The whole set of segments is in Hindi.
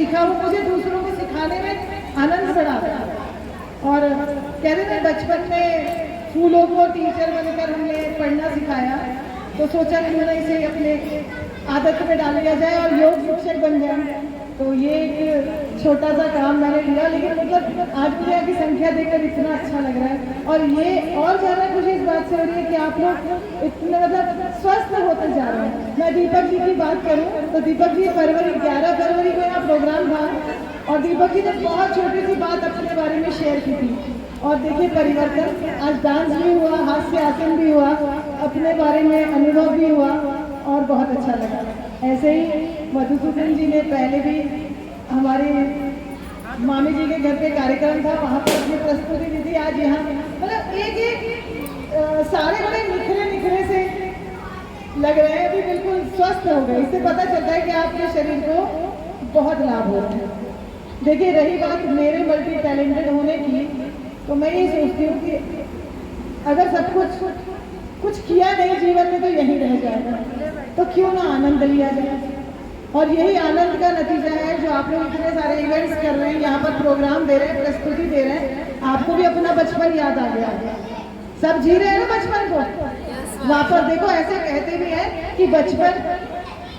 सीखा वो मुझे दूसरों को सिखाने में आनंद बड़ा आता है। और कहते थे बचपन में फूलों को टीचर बनकर हमने पढ़ना सिखाया, तो सोचा क्यों ना इसे अपने आदत में डाल लिया जाए और योग शिक्षक बन जाए। तो ये एक छोटा सा काम मैंने लिया, लेकिन मतलब आज मुझे आपकी संख्या देखकर इतना अच्छा लग रहा है। और ये और ज़्यादा खुशी इस बात से हो रही है कि आप लोग इतने मतलब स्वस्थ होते जा रहे हैं। मैं दीपक जी की बात करूं तो दीपक जी 11 फरवरी को यहाँ प्रोग्राम था और दीपक जी ने बहुत छोटी सी बात अपने बारे में शेयर की थी और देखिए परिवर्तन, आज डांस भी हुआ, हास्य आसन भी हुआ, अपने बारे में अनुभव भी हुआ और बहुत अच्छा लगा। ऐसे ही मधुसूदन जी ने पहले भी हमारे मामी जी के घर पे कार्यक्रम था, वहाँ पर अपनी प्रस्तुति दी थी। आज यहाँ मतलब एक सारे बड़े निखरे से लग रहे हैं, अभी बिल्कुल स्वस्थ हो गए। इससे पता चलता है कि आपके शरीर को बहुत लाभ हो रहा है। देखिए रही बात मेरे मल्टी टैलेंटेड होने की, तो मैं ये सोचती हूँ कि अगर सब कुछ किया नहीं जीवन में तो यही रह जाएगा, तो क्यों ना आनंद लिया जाए। और यही आनंद का नतीजा है जो आप लोग इतने सारे इवेंट्स कर रहे हैं, यहाँ पर प्रोग्राम दे रहे हैं, प्रस्तुति दे रहे हैं। आपको भी अपना बचपन याद आ गया, सब जी रहे हैं ना बचपन को। वहाँ पर देखो ऐसे कहते भी हैं कि बचपन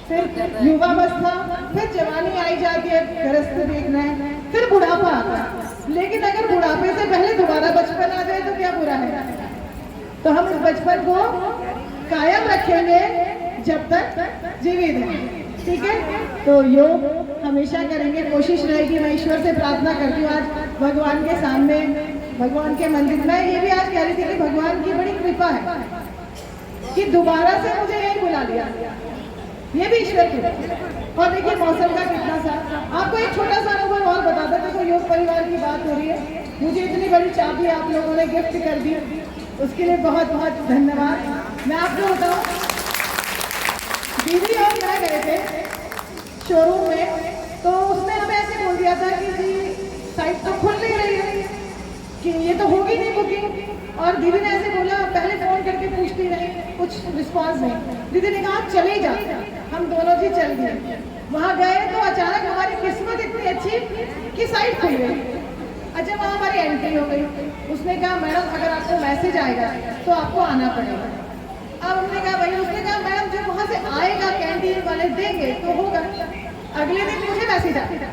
फिर युवावस्था, फिर जवानी आई जाती है, गृहस्थ देखना है, फिर बुढ़ापा आता है। लेकिन अगर बुढ़ापे से पहले दोबारा बचपन आ जाए तो क्या बुरा है। तो हम इस बचपन को कायम रखेंगे जब तक जीवित हैं, ठीक है। तो योग हमेशा करेंगे, कोशिश रहेगी। मैं ईश्वर से प्रार्थना करती हूँ आज भगवान के सामने, भगवान के मंदिर में ये भी आज कह रही थी कि भगवान की बड़ी कृपा है कि दोबारा से मुझे यही बुला लिया, ये भी ईश्वर की। और देखिए मौसम का कितना सा, आपको एक छोटा सा अनुभव और बता दें। तो योग परिवार की बात हो रही है, मुझे इतनी बड़ी चाबी आप लोगों ने गिफ्ट कर दी, उसके लिए बहुत बहुत धन्यवाद। मैं आपको बताऊं, दीदी और मैं गए थे शोरूम में, तो उसने हमें ऐसे बोल दिया था कि जी साइट तो खुल नहीं रही है, कि ये तो होगी नहीं बुकिंग। और दीदी ने ऐसे बोला, पहले फोन करके पूछती रही, कुछ रिस्पॉन्स नहीं। दीदी ने कहा चले जा, हम दोनों जी चल गए। वहाँ गए तो अचानक हमारी किस्मत इतनी अच्छी कि साइट खुल गई। अच्छा वहाँ हमारी एंट्री हो गई। उसने कहा मैडम अगर आपको मैसेज आएगा तो आपको आना पड़ेगा। अब हमने कहा भाई, उसने कहा मैडम जब वहाँ से आएगा कैंटीन वाले देंगे तो होगा। अगले दिन मुझे मैसेज आया,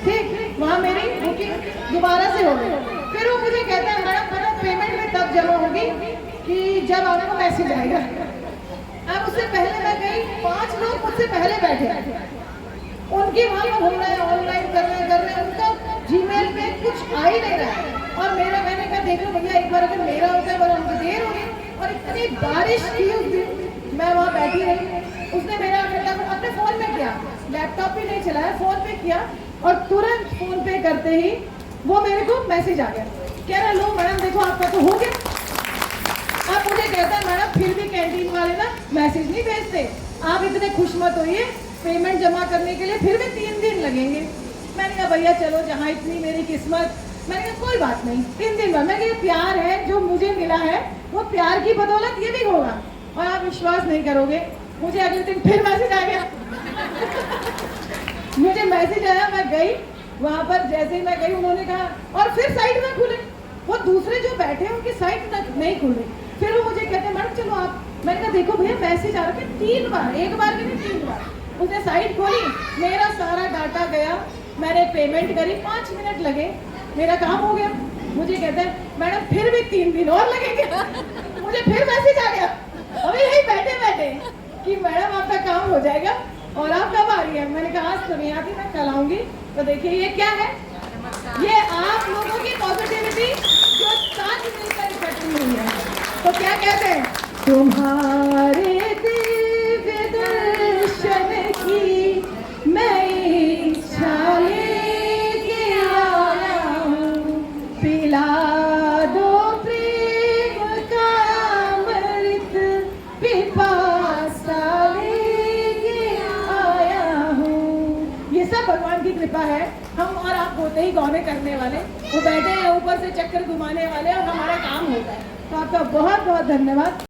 ठीक, वहाँ मेरी बुकिंग दोबारा से हो गई। फिर वो मुझे कहता है मैडम पेमेंट में तब जमा होगी कि जब आपको मैसेज आएगा। अब उससे पहले मैं गई, 5 लोग मुझसे पहले बैठे, उनकी वहाँ पर घूम रहे हैं, ऑनलाइन कर रहे हैं, उनका जीमेल पे कुछ आ ही नहीं रहा है। और मेरा, मैंने कहा देख लो भैया एक बार अगर मेरा होता है, मुझे देर हो गई। और इतनी बारिश थी उस दिन, मैं वहाँ बैठी रही। उसने मेरा अपने फ़ोन में किया, लैपटॉप भी नहीं चलाया, फ़ोन पे किया और तुरंत फ़ोन पे करते ही वो मेरे को मैसेज आ गया, कह रहा लो मैडम देखो आपका तो हो गया। अब मुझे कहता है मैडम फिर भी कैंटीन वाले ना मैसेज नहीं भेजते, आप इतने खुश मत होइए, पेमेंट जमा करने के लिए फिर भी 3 दिन लगेंगे। मैंने कहा भैया चलो जहाँ इतनी मेरी किस्मत, मैंने कहा कोई बात नहीं 3 दिन बाद। मैं कहा प्यार है जो मुझे मिला है, वो प्यार की बदौलत ये भी होगा। और आप विश्वास नहीं करोगे, मुझे अगले दिन फिर मैसेज आ गया। मुझे मैसेज आया, मैं गई वहाँ पर, जैसे ही मैं गई उन्होंने कहा और फिर साइट में खुले, वो दूसरे जो बैठे हैं उनकी साइट तक नहीं खुल रही। फिर वो मुझे कहते हैं मैडम चलो आप, मैंने कहा देखो भैया मैसेज आ रहा है 3 बार, एक बार भी नहीं 3 बार। उसने साइट खोली, मेरा सारा डाटा गया, मैंने पेमेंट करी, 5 मिनट लगे, मेरा काम हो गया। मुझे कहते हैं मैडम फिर भी 3 दिन और लगेंगे। मुझे फिर मैसेज आ गया अभी यही बैठे बैठे कि मैडम आपका काम हो जाएगा और आप कब आ रही है। मैंने कहा आज तो नहीं आती, मैं कल आऊंगी। तो देखिए ये क्या है, ये आप लोगों की पॉजिटिविटी जो साथ मिलकर इकट्ठी हुई है। तो क्या कहते हैं, तुम्हारे दिव्य दर्शन की मैं इच्छा लेके आया हूँ, पिला दो प्रेम का अमृत पिपासा लेके आया हूँ। ये सब भगवान की कृपा है। हम और आप होते ही गौने करने वाले, वो बैठे हैं ऊपर से चक्कर घुमाने वाले और हमारा काम होता है। तो आपका बहुत बहुत धन्यवाद।